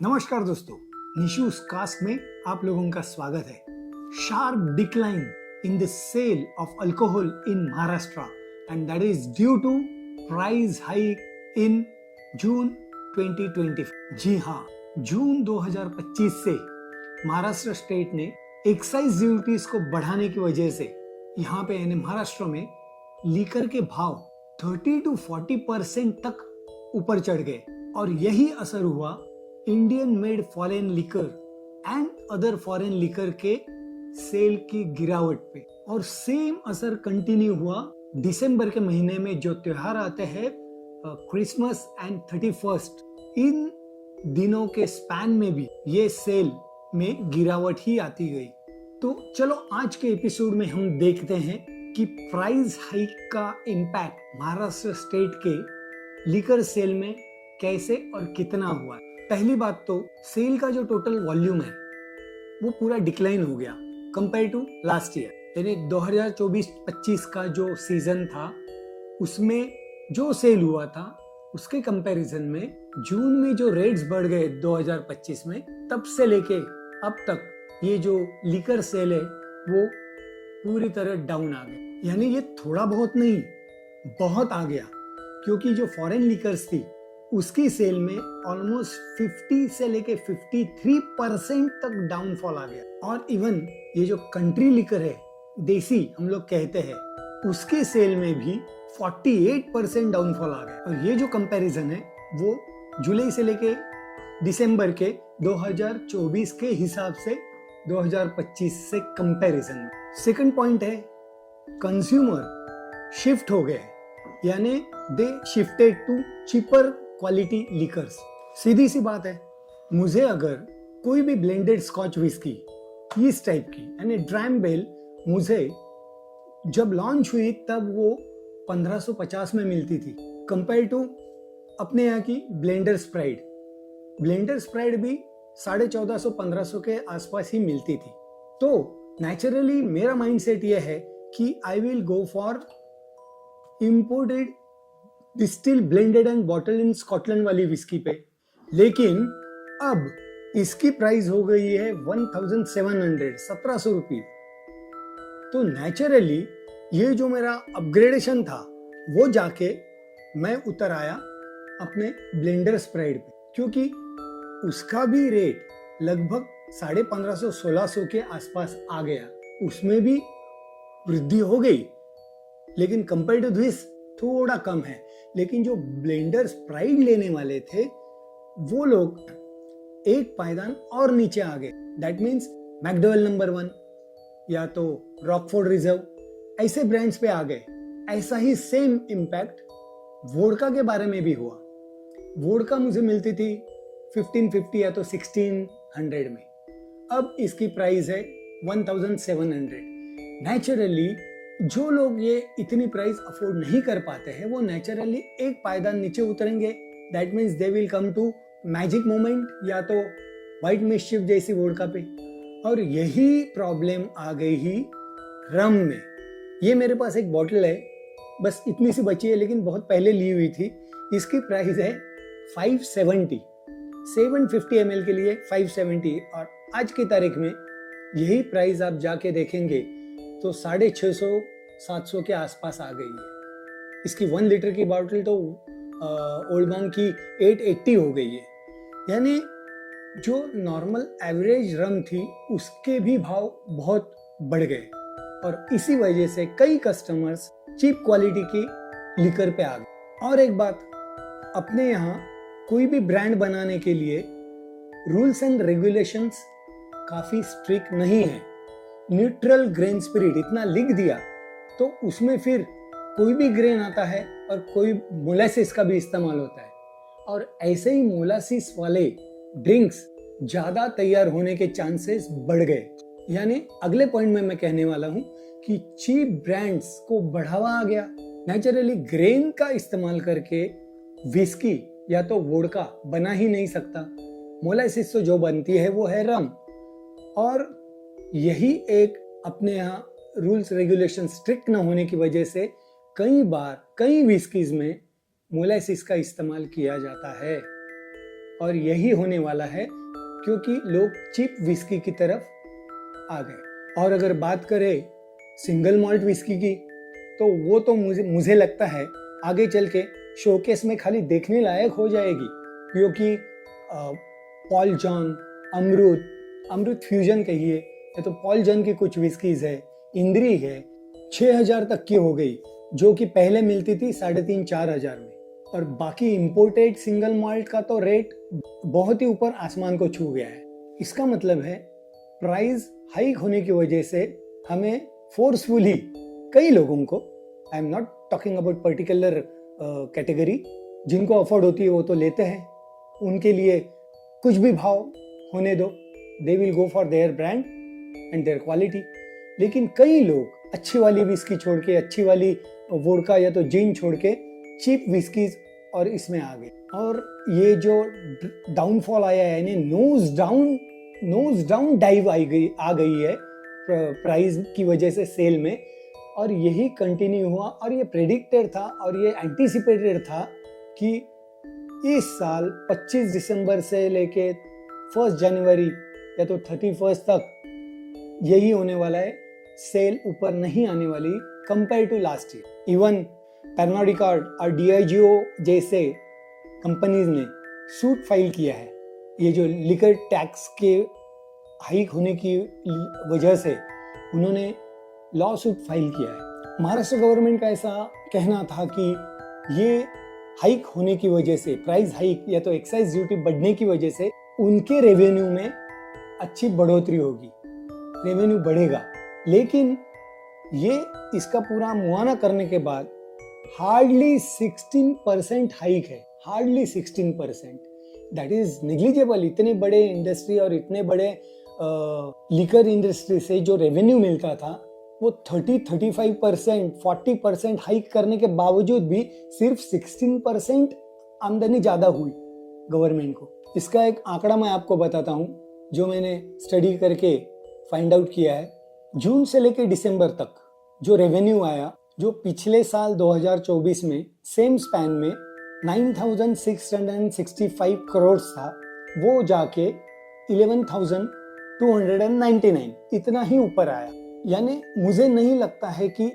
नमस्कार दोस्तों, निशूज कास्ट में आप लोगों का स्वागत है। Sharp decline in the sale of alcohol in Maharashtra and that is due to price hike in June 2020। जी हाँ, जून 2025 से महाराष्ट्र स्टेट ने एक्साइज ड्यूटीज को बढ़ाने की वजह से यहाँ पे यानी महाराष्ट्र में लीकर के भाव 30 to 40% तक ऊपर चढ़ गए और यही असर हुआ Indian made foreign liquor and other foreign liquor के सेल की गिरावट पे। और सेम असर कंटिन्यू हुआ दिसंबर के महीने में, जो त्योहार आते हैं क्रिसमस एंड 31st, इन दिनों के स्पैन में भी ये सेल में गिरावट ही आती गई। तो चलो आज के एपिसोड में हम देखते हैं कि प्राइस हाइक का इम्पैक्ट महाराष्ट्र स्टेट के लिकर सेल में कैसे और कितना हुआ। पहली बात तो सेल का जो टोटल वॉल्यूम है वो पूरा डिक्लाइन हो गया कंपेयर टू लास्ट ईयर। यानी 2024-25 का जो सीजन था उसमें जो सेल हुआ था उसके कंपैरिजन में जून में जो रेट्स बढ़ गए 2025 में, तब से लेके अब तक ये जो लिकर सेल है वो पूरी तरह डाउन आ गया। यानी ये थोड़ा बहुत नहीं, बहुत आ गया, क्योंकि जो फॉरेन लिकर्स थी उसकी सेल में ऑलमोस्ट 50 से लेके 53% तक डाउनफॉल आ गया। और इवन ये जो कंट्री लिकर है, देसी हम लोग कहते हैं, उसके सेल में भी 48% डाउनफॉल आ गया। और ये जो कंपैरिजन है वो जुलाई से लेके दिसंबर के 2024 के हिसाब से 2025 से कंपैरिजन में। सेकंड पॉइंट है, कंज्यूमर शिफ्ट हो गए, यानी they shifted to cheaper quality liquors. सीधी सी बात है, मुझे अगर कोई भी ब्लेंडेड स्कॉच विस्की इस टाइप की यानी ड्रैम बेल मुझे जब लॉन्च हुई तब वो 1550 में मिलती थी कंपेयर टू अपने यहाँ की ब्लेंडर स्प्राइड। ब्लेंडर स्प्राइड भी 1450-1500 के आसपास ही मिलती थी। तो नेचुरली मेरा माइंडसेट ये है कि I will go for imported distil blended and bottle in Scotland वाली विस्की पे। लेकिन अब इसकी प्राइस हो गई है 1700 रुपीज। तो नेचुरली ये जो मेरा अपग्रेडेशन था वो जाके मैं उतर आया अपने ब्लेंडर स्प्राइड पे, क्योंकि उसका भी रेट लगभग 1550-1600 के आसपास आ गया। उसमें भी वृद्धि हो गई, लेकिन कंपेयर टू दिस थोड़ा कम है। लेकिन जो ब्लेंडर स्प्राइड लेने वाले थे वो लोग एक पायदान और नीचे आ गए। दैट मीन्स मैकडोवेल नंबर 1 या तो रॉकफोर्ड रिजर्व, ऐसे ब्रांड्स पे आ गए। ऐसा ही सेम इम्पैक्ट वोडका के बारे में भी हुआ। वोडका मुझे मिलती थी 1550 या तो 1600 में, अब इसकी प्राइस है 1700। नेचुरली जो लोग ये इतनी प्राइस अफोर्ड नहीं कर पाते हैं वो नेचुरली एक पायदान नीचे उतरेंगे। That means they will come to magic moment या तो व्हाइट मिस्चिफ जैसी वोडका पे। और यही प्रॉब्लम आ गई ही रम में। ये मेरे पास एक बॉटल है, बस इतनी सी बची है, लेकिन बहुत पहले ली हुई थी। इसकी प्राइस है 570, 750 ml के लिए 570। और आज की तारीख में यही प्राइस आप जाके देखेंगे तो 650-700 के आसपास आ गई है। इसकी 1 लीटर की बॉटल तो ओल्ड मॉन्क की 880 हो गई है। यानी जो नॉर्मल एवरेज रम थी उसके भी भाव बहुत बढ़ गए और इसी वजह से कई कस्टमर्स चीप क्वालिटी की लिकर पे आ गए। और एक बात, अपने यहाँ कोई भी ब्रांड बनाने के लिए रूल्स एंड रेगुलेशंस काफी स्ट्रिक्ट नहीं है। न्यूट्रल ग्रेन स्पिरिट इतना लिख दिया तो उसमें फिर कोई भी ग्रेन आता है और कोई मोलासिस का भी इस्तेमाल होता है। और ऐसे ही मोलासिस वाले ड्रिंक्स ज्यादा तैयार होने के चांसेस बढ़ गए। यानी अगले पॉइंट में मैं कहने वाला हूं कि चीप ब्रांड्स को बढ़ावा आ गया। नेचुरली ग्रेन का इस्तेमाल करके विस्की या तो वोडका बना ही नहीं सकता। मोलासिस तो जो बनती है वो है रम। और यही एक अपने यहाँ रूल्स रेगुलेशन स्ट्रिक्ट न होने की वजह से कई बार कई विस्कीज में मोलासिस का इस्तेमाल किया जाता है। और यही होने वाला है क्योंकि लोग चीप विस्की की तरफ आ गए। और अगर बात करें सिंगल मॉल्ट विस्की की, तो वो तो मुझे लगता है आगे चल के शोकेस में खाली देखने लायक हो जाएगी, क्योंकि पॉल जॉन, अमृत फ्यूजन कहिए या तो पॉल जॉन की कुछ विस्कीज है, इंद्री है, 6,000 तक की हो गई, जो कि पहले मिलती थी 3,500-4,000 में। और बाकी इंपोर्टेड सिंगल मॉल्ट का तो रेट बहुत ही ऊपर आसमान को छू गया है। इसका मतलब है प्राइस हाइक होने की वजह से हमें फोर्सफुली कई लोगों को, I am not talking about particular category, जिनको अफोर्ड होती है वो तो लेते हैं, उनके लिए कुछ भी भाव होने दो, they will go for their brand and there quality. लेकिन कई लोग अच्छी वाली विस्की छोड़ के, अच्छी वाली वोडका या तो जिन छोड़ के चीप विस्कीज और इसमें आ गए। और ये जो डाउनफॉल आया है, यानी नोज डाउन डाइव आ गई है प्राइस की वजह से सेल में, और यही कंटिन्यू हुआ। और ये प्रेडिक्टेड था और ये एंटिसिपेटेड था कि इस साल 25 दिसंबर से लेके 1 जनवरी या तो 31 तक यही होने वाला है, सेल ऊपर नहीं आने वाली compare to last year. Even Pernod Ricard और डियाजियो जैसे कंपनीज ने सूट फाइल किया है। ये जो लिकर टैक्स के हाइक होने की वजह से उन्होंने लॉ सूट फाइल किया है। महाराष्ट्र गवर्नमेंट का ऐसा कहना था कि ये हाइक होने की वजह से, प्राइस हाइक या तो एक्साइज ड्यूटी बढ़ने की वजह से उनके रेवेन्यू में अच्छी बढ़ोतरी होगी, रेवेन्यू बढ़ेगा। लेकिन ये इसका पूरा मुआयना करने के बाद हार्डली 16% हाइक है, हार्डली 16%। That is negligible. इतने बड़े इंडस्ट्री और इतने बड़े लिकर इंडस्ट्री से जो रेवेन्यू मिलता था वो 30-35%, 40% हाइक करने के बावजूद भी सिर्फ 16% आमदनी ज्यादा हुई गवर्नमेंट को। इसका एक आंकड़ा मैं आपको बताता हूँ जो मैंने स्टडी करके फाइंड आउट किया है। जून से लेकर दिसंबर तक जो रेवेन्यू आया, जो पिछले साल 2024 में सेम स्पैन में 9,665 करोड़ था, वो जाके 11,299 इतना ही ऊपर आया। यानी मुझे नहीं लगता है कि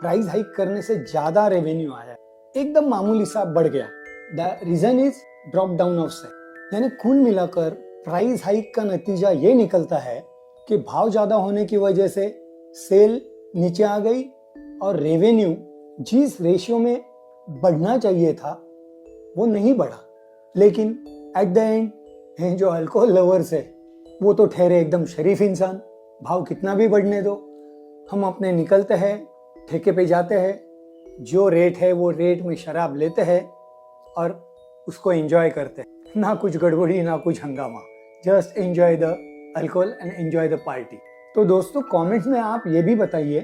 प्राइस हाइक करने से ज्यादा रेवेन्यू आया, एकदम मामूली सा बढ़ गया। The reason is drop down of sale. यानी कुल मिलाकर प्राइस हाइक का नतीजा ये निकलता है कि भाव ज्यादा होने की वजह से सेल नीचे आ गई और रेवेन्यू जिस रेशियो में बढ़ना चाहिए था वो नहीं बढ़ा। लेकिन एट द एंड जो अल्कोहल लवर्स है वो तो ठहरे एकदम शरीफ इंसान, भाव कितना भी बढ़ने दो, हम अपने निकलते हैं, ठेके पे जाते हैं, जो रेट है वो रेट में शराब लेते हैं और उसको एंजॉय करते हैं। ना कुछ गड़बड़ी ना कुछ हंगामा, just enjoy the alcohol and enjoy the party. तो दोस्तों कमेंट्स में आप ये भी बताइए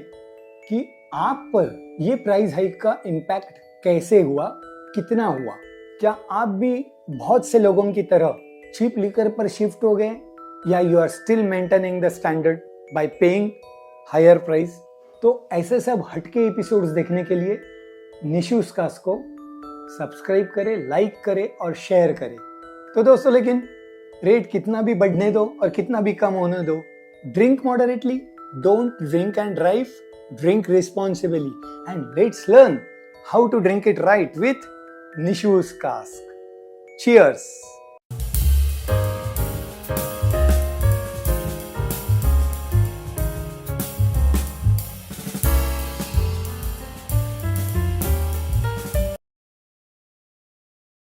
कि आप पर ये प्राइस हाइक का इम्पैक्ट कैसे हुआ, कितना हुआ। क्या आप भी बहुत से लोगों की तरह चीप लिकर पर शिफ्ट हो गए, या you are still maintaining the standard by paying higher price. तो ऐसे सब हटके एपिसोड्स देखने के लिए निशूस कास्ट को सब्सक्राइब करें, लाइक करें और शेयर करें। तो दोस्तों लेकिन रेट कितना भी बढ़ने दो और कितना भी कम होने दो, drink moderately, don't drink and drive, drink responsibly, and let's learn how to drink it right with Nishu's cast. Cheers!